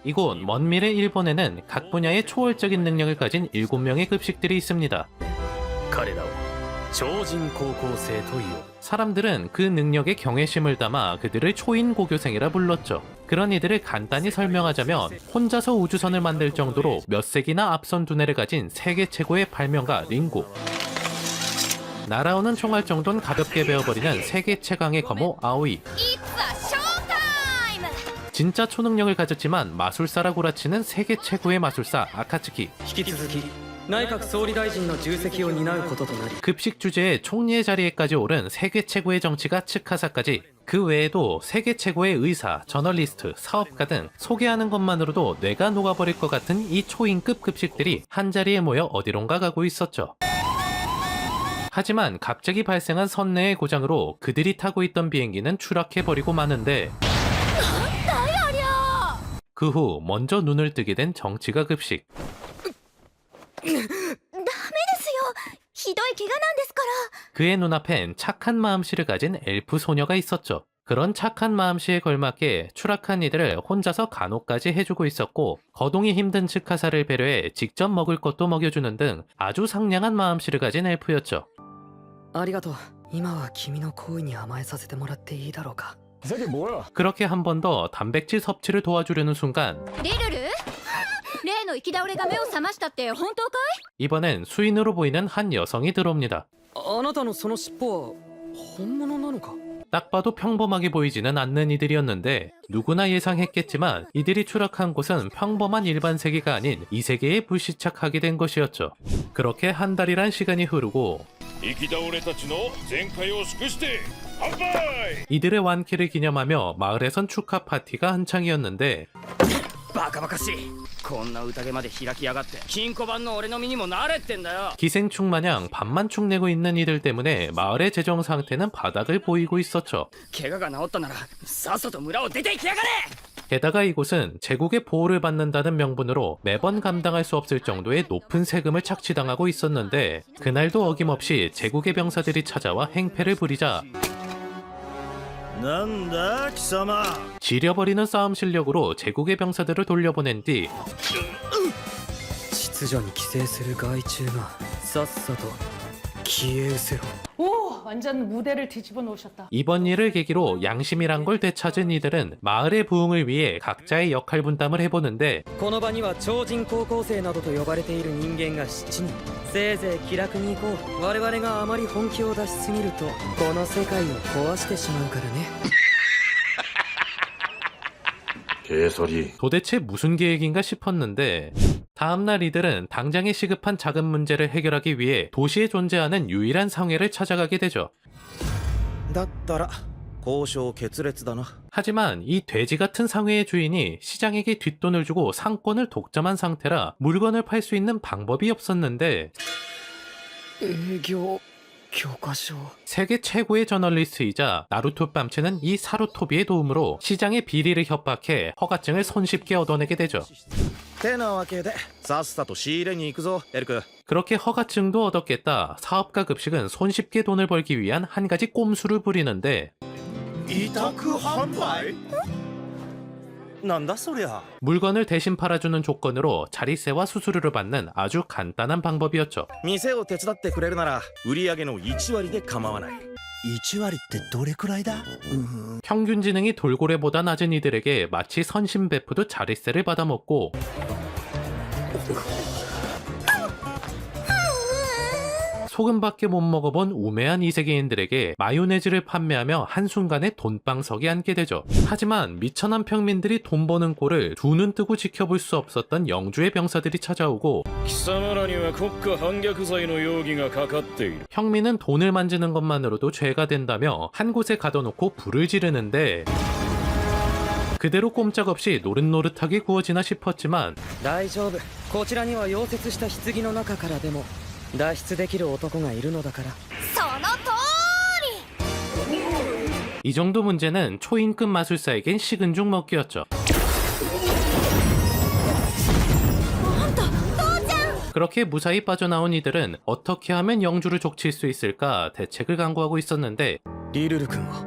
이곳 먼 미래 일본에는 각 분야의 초월적인 능력을 가진 7명의 급식들이 있습니다. 彼らを超人高校生という。 사람들은 그 능력에 경외심을 담아 그들을 초인 고교생이라 불렀죠. 그런 이들을 간단히 설명하자면 혼자서 우주선을 만들 정도로 몇 세기나 앞선 두뇌를 가진 세계 최고의 발명가 링고, 날아오는 총알 정도는 가볍게 베어버리는 세계 최강의 검호 아오이, 진짜 초능력을 가졌지만 마술사라 구라치는 세계 최고의 마술사 아카츠키, 引き続き内閣総理大臣の重責を担うこととなり 급식 주제에 총리의 자리에까지 오른 세계 최고의 정치가 츠카사까지, 그 외에도 세계 최고의 의사, 저널리스트, 사업가 등 소개하는 것만으로도 뇌가 녹아버릴 것 같은 이 초인급 급식들이 한자리에 모여 어디론가 가고 있었죠. 하지만 갑자기 발생한 선내의 고장으로 그들이 타고 있던 비행기는 추락해버리고 마는데, 그 후 먼저 눈을 뜨게 된 정치가 급식. ダメですよ。ひどい怪我なんですから。 그의 눈앞엔 착한 마음씨를 가진 엘프 소녀가 있었죠. 그런 착한 마음씨에 걸맞게 추락한 이들을 혼자서 간호까지 해주고 있었고, 거동이 힘든 츠카사를 배려해 직접 먹을 것도 먹여주는 등 아주 상냥한 마음씨를 가진 엘프였죠. ありがとう。今は君の行為に甘えさせてもらっていいだろうか。 그렇게 한 번 더 단백질 섭취를 도와주려는 순간 リルル例の行き倒れが目を覚ましたって本当かい？ 이번엔 수인으로 보이는 한 여성이 들어옵니다. あなたのその尻尾は本物なのか？ 딱 봐도 평범하게 보이지는 않는 이들이었는데, 누구나 예상했겠지만 이들이 추락한 곳은 평범한 일반 세계가 아닌 이 세계에 불시착하게 된 것이었죠. 그렇게 한 달이란 시간이 흐르고 이들의 완쾌를 기념하며 마을에선 축하 파티가 한창이었는데, バカバカしい。こんな宴まで開きやがって金庫番の俺の身にもなれってんだよ。 기생충 마냥 밥만 축내고 있는 이들 때문에 마을의 재정 상태는 바닥을 보이고 있었죠. 怪我が治ったならさっさと村を出て行きやがれ。 게다가 이곳은 제국의 보호를 받는다는 명분으로 매번 감당할 수 없을 정도의 높은 세금을 착취당하고 있었는데, 그날도 어김없이 제국의 병사들이 찾아와 행패를 부리자 지려버리는 싸움 실력으로 제국의 병사들을 돌려보낸 뒤 秩序に寄生する害虫がさっさと消え失せろ。 오, 완전 무대를 뒤집어 놓으셨다. 이번 일을 계기로 양심이란 걸 되찾은 이들은 마을의 부흥을 위해 각자의 역할 분담을 해보는데, この場には超人高校生などと呼ばれている人間が7人。せいぜい気楽に行こう。我々があまり本気を出しすぎるとこの世界を壊してしまうからね。 도대체 무슨 계획인가 싶었는데, 다음날 이들은 당장에 시급한 자금 문제를 해결하기 위해 도시에 존재하는 유일한 상회를 찾아가게 되죠. だったら交渉決裂だな。 하지만 이 돼지 같은 상회의 주인이 시장에게 뒷돈을 주고 상권을 독점한 상태라 물건을 팔 수 있는 방법이 없었는데, 営業教科書。 세계 최고의 저널리스트이자 나루토 뺨치는 이 사루토비의 도움으로 시장의 비리를 협박해 허가증을 손쉽게 얻어내게 되죠. てなわけでさっさと仕入れに行くぞエルク。 그렇게 허가증도 얻었겠다 사업가 급식은 손쉽게 돈을 벌기 위한 한 가지 꼼수를 부리는데, 委託販売？なんだそりゃ。 물건을 대신 팔아주는 조건으로 자리세와 수수료를 받는 아주 간단한 방법이었죠. 店を手伝ってくれるなら売り上げの1割で構わない。1割ってどれくらいだ？ 평균 지능이 돌고래보다 낮은 이들에게 마치 선심 베푸듯 자리세를 받아먹고, 소금밖에 못 먹어본 우매한 이세계인들에게 마요네즈를 판매하며 한순간에 돈방석에 앉게 되죠. 하지만 미천한 평민들이 돈 버는 꼴을 두 눈 뜨고 지켜볼 수 없었던 영주의 병사들이 찾아오고, 貴様らには国家反逆罪の容疑がかかっている。 평민은 돈을 만지는 것만으로도 죄가 된다며 한 곳에 가둬놓고 불을 지르는데, 그대로 꼼짝없이 노릇노릇하게 구워지나 싶었지만 大丈夫。こちらには溶接した棺の中からでも脱出できる男がいるのだから。その通り。 이 정도 문제는 초인급 마술사에겐 식은 죽 먹기였죠. 그렇게 무사히 빠져나온 이들은 어떻게 하면 영주를 족칠 수 있을까 대책을 강구하고 있었는데, リルル君は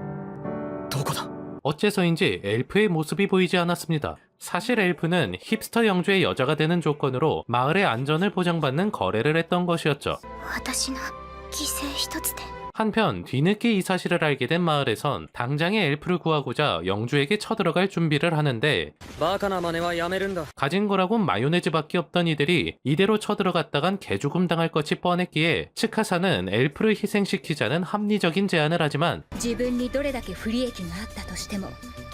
どこだ？ 어째서인지 엘프의 모습이 보이지 않았습니다. 사실 엘프는 힙스터 영주의 여자가 되는 조건으로 마을의 안전을 보장받는 거래를 했던 것이었죠. 私の犠牲一つで 한편 뒤늦게 이 사실을 알게 된 마을에선 당장의 엘프를 구하고자 영주에게 쳐들어갈 준비를 하는데 バカな真似はやめるんだ。 가진 거라곤 마요네즈밖에 없던 이들이 이대로 쳐들어갔다간 개죽음 당할 것이 뻔했기에 츠카사는 엘프를 희생시키자는 합리적인 제안을 하지만 自分にどれだけ不利益があったとしても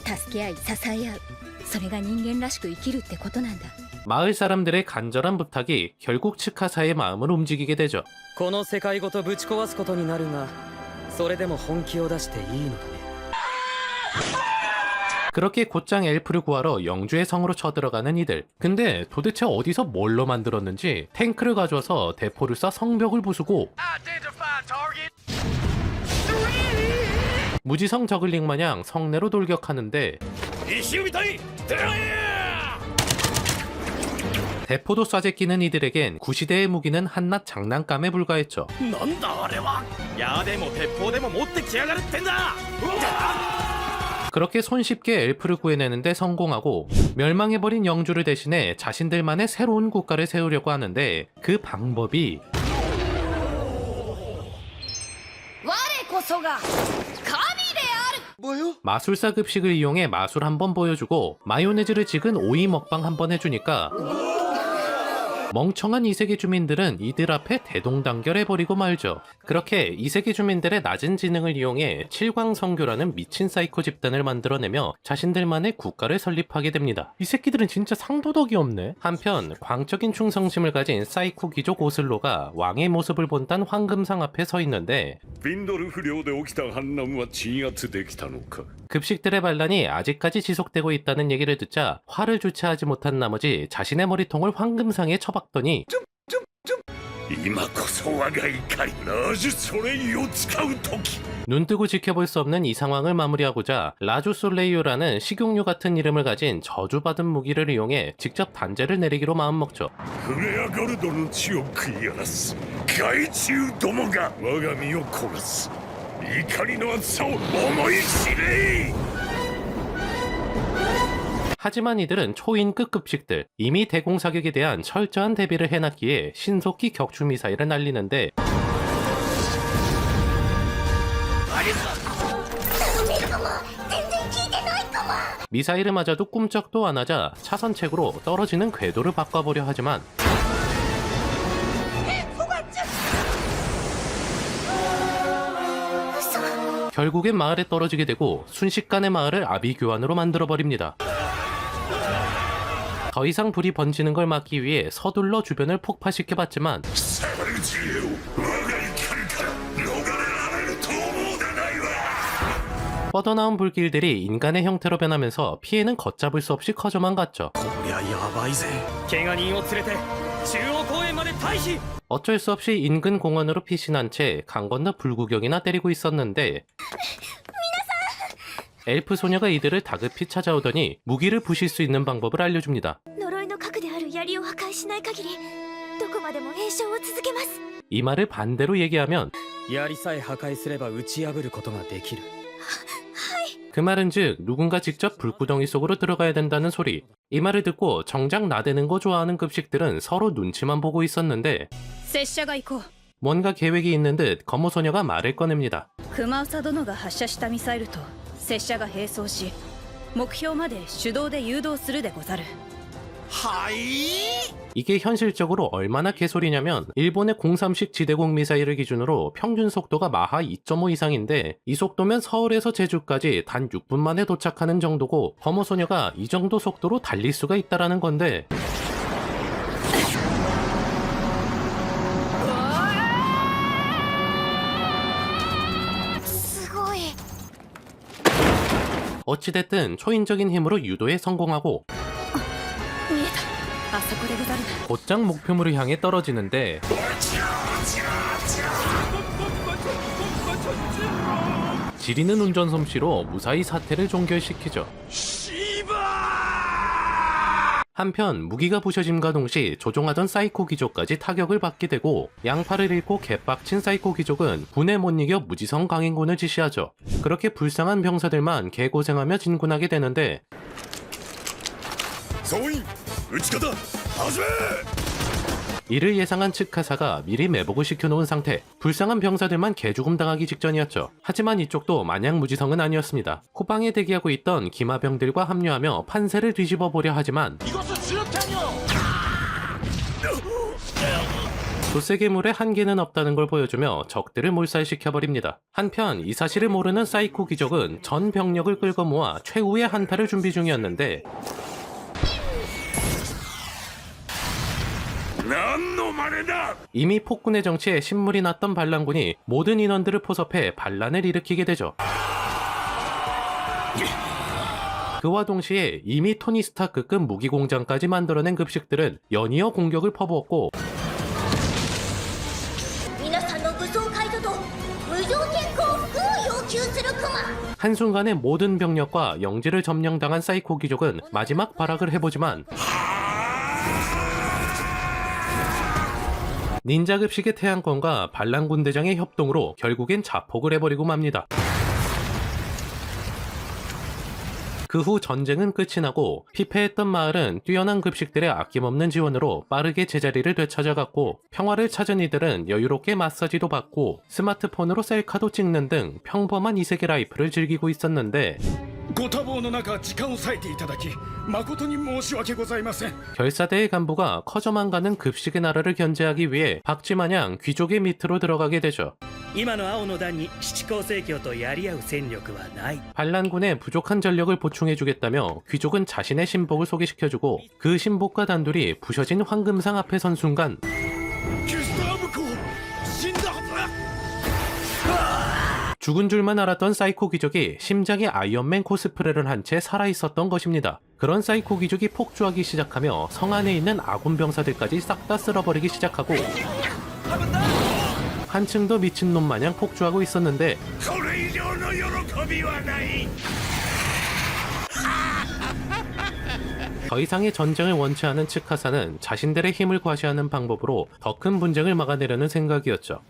助け合い支え合うそれが人間らしく生きるってことなんだ 마을 사람들의 간절한 부탁이 결국 츠카사의 마음을 움직이게 되죠. この世界ごとぶち壊すことになるが、それでも本気を出していいのだね。 그렇게 곧장 엘프를 구하러 영주의 성으로 쳐들어가는 이들. 근데 도대체 어디서 뭘로 만들었는지 탱크를 가져와서 대포를 쏴 성벽을 부수고 무지성 저글링 마냥 성내로 돌격하는데 石みたい出会え 대포도 쏴제끼는 이들에겐 구시대의 무기는 한낱 장난감에 불과했죠. なんだあれは。矢でも鉄砲でも持ってきやがるってんだ。 그렇게 손쉽게 엘프를 구해내는데 성공하고 멸망해버린 영주를 대신해 자신들만의 새로운 국가를 세우려고 하는데 그 방법이 我こそが神である 마술사 급식을 이용해 마술 한번 보여주고 마요네즈를 찍은 오이 먹방 한번 해주니까 멍청한 이세계 주민들은 이들 앞에 대동단결해버리고 말죠. 그렇게 이세계 주민들의 낮은 지능을 이용해 칠광성교라는 미친 사이코 집단을 만들어내며 자신들만의 국가를 설립하게 됩니다. 이 새끼들은 진짜 상도덕이 없네. 한편 광적인 충성심을 가진 사이코 귀족 오슬로가 왕의 모습을 본단 황금상 앞에 서 있는데 ビンドル不良で起きた反乱は鎮圧できたのか 급식들의 반란이 아직까지 지속되고 있다는 얘기를 듣자 화를 주체하지 못한 나머지 자신의 머리통을 황금상에 쳐박더니 今こそ我が怒りラジュソレイを使う時 눈뜨고 지켜볼 수 없는 이 상황을 마무리하고자 라주 솔레이오라는 식용유 같은 이름을 가진 저주받은 무기를 이용해 직접 단죄를 내리기로 마음먹죠. フレアゴルドの血を食い荒らす害虫どもが我が身を焦がす怒りの熱さを思い知れ 하지만 이들은 초인급 급식들, 이미 대공사격에 대한 철저한 대비를 해놨기에 신속히 격추 미사일을 날리는데 미사일을 맞아도 꿈쩍도 안 하자 차선책으로 떨어지는 궤도를 바꿔보려 하지만 결국엔 마을에 떨어지게 되고 순식간에 마을을 아비규환으로 만들어버립니다. 더 이상 불이 번지는 걸 막기 위해 서둘러 주변을 폭파시켜봤지만 サバルジエを我が怒りから逃れられると思うでないわ 뻗어나온 불길들이 인간의 형태로 변하면서 피해는 걷잡을 수 없이 커져만 갔죠. こりゃやばいぜ。怪我人を連れて中央公園まで退避。 어쩔 수 없이 인근 공원으로 피신한 채 강 건너 불구경이나 때리고 있었는데 엘프 소녀가 이들을 다급히 찾아오더니 무기를 부실 수 있는 방법을 알려줍니다. 呪いの核である槍を破壊しない限りどこまでも詠唱を続けます 이 말을 반대로 얘기하면 槍さえ破壊すれば打ち破ることができる。 그 말은 즉 누군가 직접 불구덩이 속으로 들어가야 된다는 소리. 이 말을 듣고 정작 나대는 거 좋아하는 급식들은 서로 눈치만 보고 있었는데 拙者が行こう 뭔가 계획이 있는 듯 거모 소녀가 말을 꺼냅니다. 熊長殿が発射したミサイルと拙者が並走し目標まで手動で誘導するでござる 이게 현실적으로 얼마나 개소리냐면 일본의 03식 지대공 미사일을 기준으로 평균 속도가 마하 2.5 이상인데 이 속도면 서울에서 제주까지 단 6분 만에 도착하는 정도고 거모 소녀가 이 정도 속도로 달릴 수가 있다라는 건데 어찌됐든 초인적인 힘으로 유도에 성공하고 見えたあそこでござる 곧장 목표물을 향해 떨어지는데 지리는 운전 솜씨로 무사히 사태를 종결시키죠. 한편 무기가 부셔짐과 동시 조종하던 사이코 귀족까지 타격을 받게 되고 양팔을 잃고 개빡친 사이코 귀족은 군에 못 이겨 무지성 강행군을 지시하죠. 그렇게 불쌍한 병사들만 개고생하며 진군하게 되는데 総員撃ち方始め。 이를 예상한 츠카사가 미리 매복을 시켜놓은 상태. 불쌍한 병사들만 개죽음 당하기 직전이었죠. 하지만 이쪽도 마냥 무지성은 아니었습니다. 후방에 대기하고 있던 기마병들과 합류하며 판세를 뒤집어 보려 하지만 도세계물의 한계는 없다는 걸 보여주며 적들을 몰살시켜버립니다. 한편 이 사실을 모르는 사이코 귀족은 전 병력을 끌고 모아 최후의 한타를 준비 중이었는데 何の真似だ。 이미 폭군의 정치에 신물이 났던 반란군이 모든 인원들을 포섭해 반란을 일으키게 되죠. 그와 동시에 이미 토니 스타크급 무기공장까지 만들어낸 급식들은 연이어 공격을 퍼부었고 皆さんの武装解除と無条件降伏を要求するクマ。 한순간에 모든 병력과 영지를 점령당한 사이코 귀족은 마지막 발악을 해보지만 닌자 급식의 태양권과 반란군 대장의 협동으로 결국엔 자폭을 해버리고 맙니다. 그 후 전쟁은 끝이 나고 피폐했던 마을은 뛰어난 급식들의 아낌없는 지원으로 빠르게 제자리를 되찾아갔고 평화를 찾은 이들은 여유롭게 마사지도 받고 스마트폰으로 셀카도 찍는 등 평범한 이세계 라이프를 즐기고 있었는데 ご多忙の中時間を割いていただき誠に申し訳ございません。 결사대의 간부가 커져만 가는 급식의 나라를 견제하기 위해 박쥐마냥 귀족의 밑으로 들어가게 되죠. 今の青の段に七光聖教とやり合う戦力はない。 반란군의 부족한 전력을 보충해주겠다며 귀족은 자신의 신복을 소개시켜주고 그 신복과 단둘이 부셔진 황금상 앞에 선 순간 ギスターブ公死んだはずだ。 죽은 줄만 알았던 사이코 귀족이 심장에 아이언맨 코스프레를 한 채 살아있었던 것입니다. 그런 사이코 귀족이 폭주하기 시작하며 성 안에 있는 아군 병사들까지 싹 다 쓸어버리기 시작하고 한층 더 미친놈 마냥 폭주하고 있었는데 これ以上の喜びはない。 더 이상의 전쟁을 원치 않은 츠카사는 자신들의 힘을 과시하는 방법으로 더 큰 분쟁을 막아내려는 생각이었죠.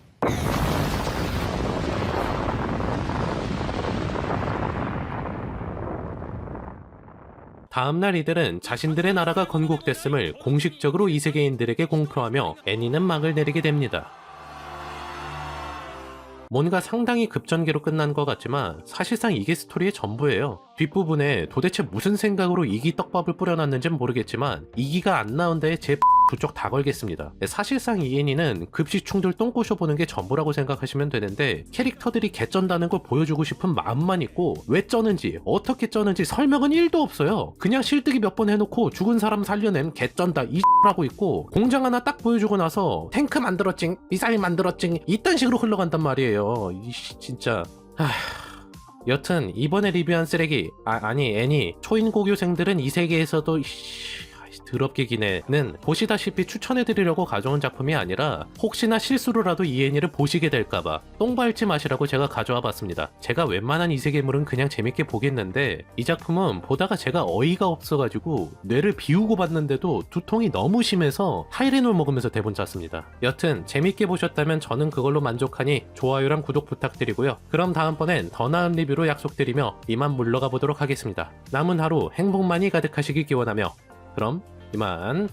다음날 이들은 자신들의 나라가 건국됐음을 공식적으로 이세계인들에게 공표하며 애니는 막을 내리게 됩니다. 뭔가 상당히 급전개로 끝난 것 같지만 사실상 이게 스토리의 전부예요. 뒷부분에 도대체 무슨 생각으로 이기 떡밥을 뿌려놨는지는 모르겠지만 이기가 안 나온 데에 제 부쩍 다 걸겠습니다. 사실상 이 애니는 급식충들 똥 꼬셔보는 게 전부라고 생각하시면 되는데 캐릭터들이 개쩐다는 걸 보여주고 싶은 마음만 있고 왜 쩌는지 어떻게 쩌는지 설명은 1도 없어요. 그냥 실뜨기 몇 번 해놓고 죽은 사람 살려낸 개쩐다 이 라고 있고 공장 하나 딱 보여주고 나서 탱크 만들었징 미사일 만들었징 이딴 식으로 흘러간단 말이에요. 이씨 진짜 여튼 이번에 리뷰한 쓰레기 아니 애니 초인고교생들은 이 세계에서도 더럽게 기네는 보시다시피 추천해드리려고 가져온 작품이 아니라 혹시나 실수로라도 이 애니를 보시게 될까봐 똥 밟지 마시라고 제가 가져와 봤습니다. 제가 웬만한 이세계물은 그냥 재밌게 보겠는데 이 작품은 보다가 제가 어이가 없어가지고 뇌를 비우고 봤는데도 두통이 너무 심해서 타이레놀 먹으면서 대본 짰습니다. 여튼 재밌게 보셨다면 저는 그걸로 만족하니 좋아요랑 구독 부탁드리고요. 그럼 다음번엔 더 나은 리뷰로 약속드리며 이만 물러가 보도록 하겠습니다. 남은 하루 행복만이 가득하시길 기원하며 그럼 이만